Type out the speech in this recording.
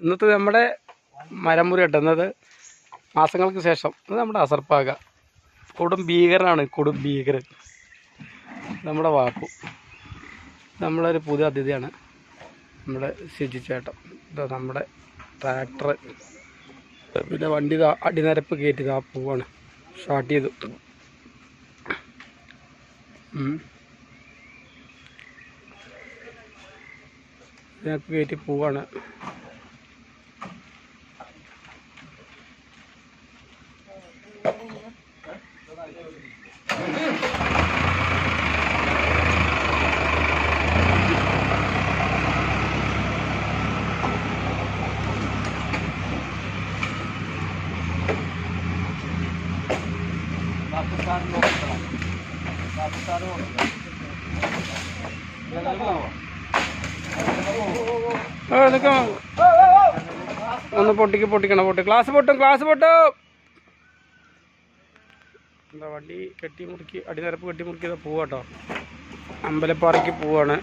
ഇന്നത്തെ നമ്മുടെ മരമുറി ഇട്ടുന്നത് മാസങ്ങൾക്ക് ശേഷം. ഇത് നമ്മുടെ അസർപ്പാക കൊടും ഭീകരനാണ്. കൊടും ഭീകരൻ നമ്മുടെ വാപ്പു. നമ്മളൊരു പുതിയ അതിഥിയാണ് നമ്മുടെ സിജി ചേട്ടൻ. ഇതാ നമ്മുടെ ട്രാക്ടർ. പിന്നെ വണ്ടി അടിനിരപ്പ് കയറ്റി പോവാണ്. സ്റ്റാർട്ട് ചെയ്തു. നിരപ്പ് കയറ്റി പോവാണ്. ഒന്ന് പൊട്ടിക്കണം. ഗ്ലാസ് പൊട്ടും. എന്താ വണ്ടി കെട്ടി മുറുക്കി അടിനിരപ്പ് കെട്ടി മുറുക്കിയതാ പോവാട്ടോ. അമ്പലപ്പാറയ്ക്ക് പോവാണ്.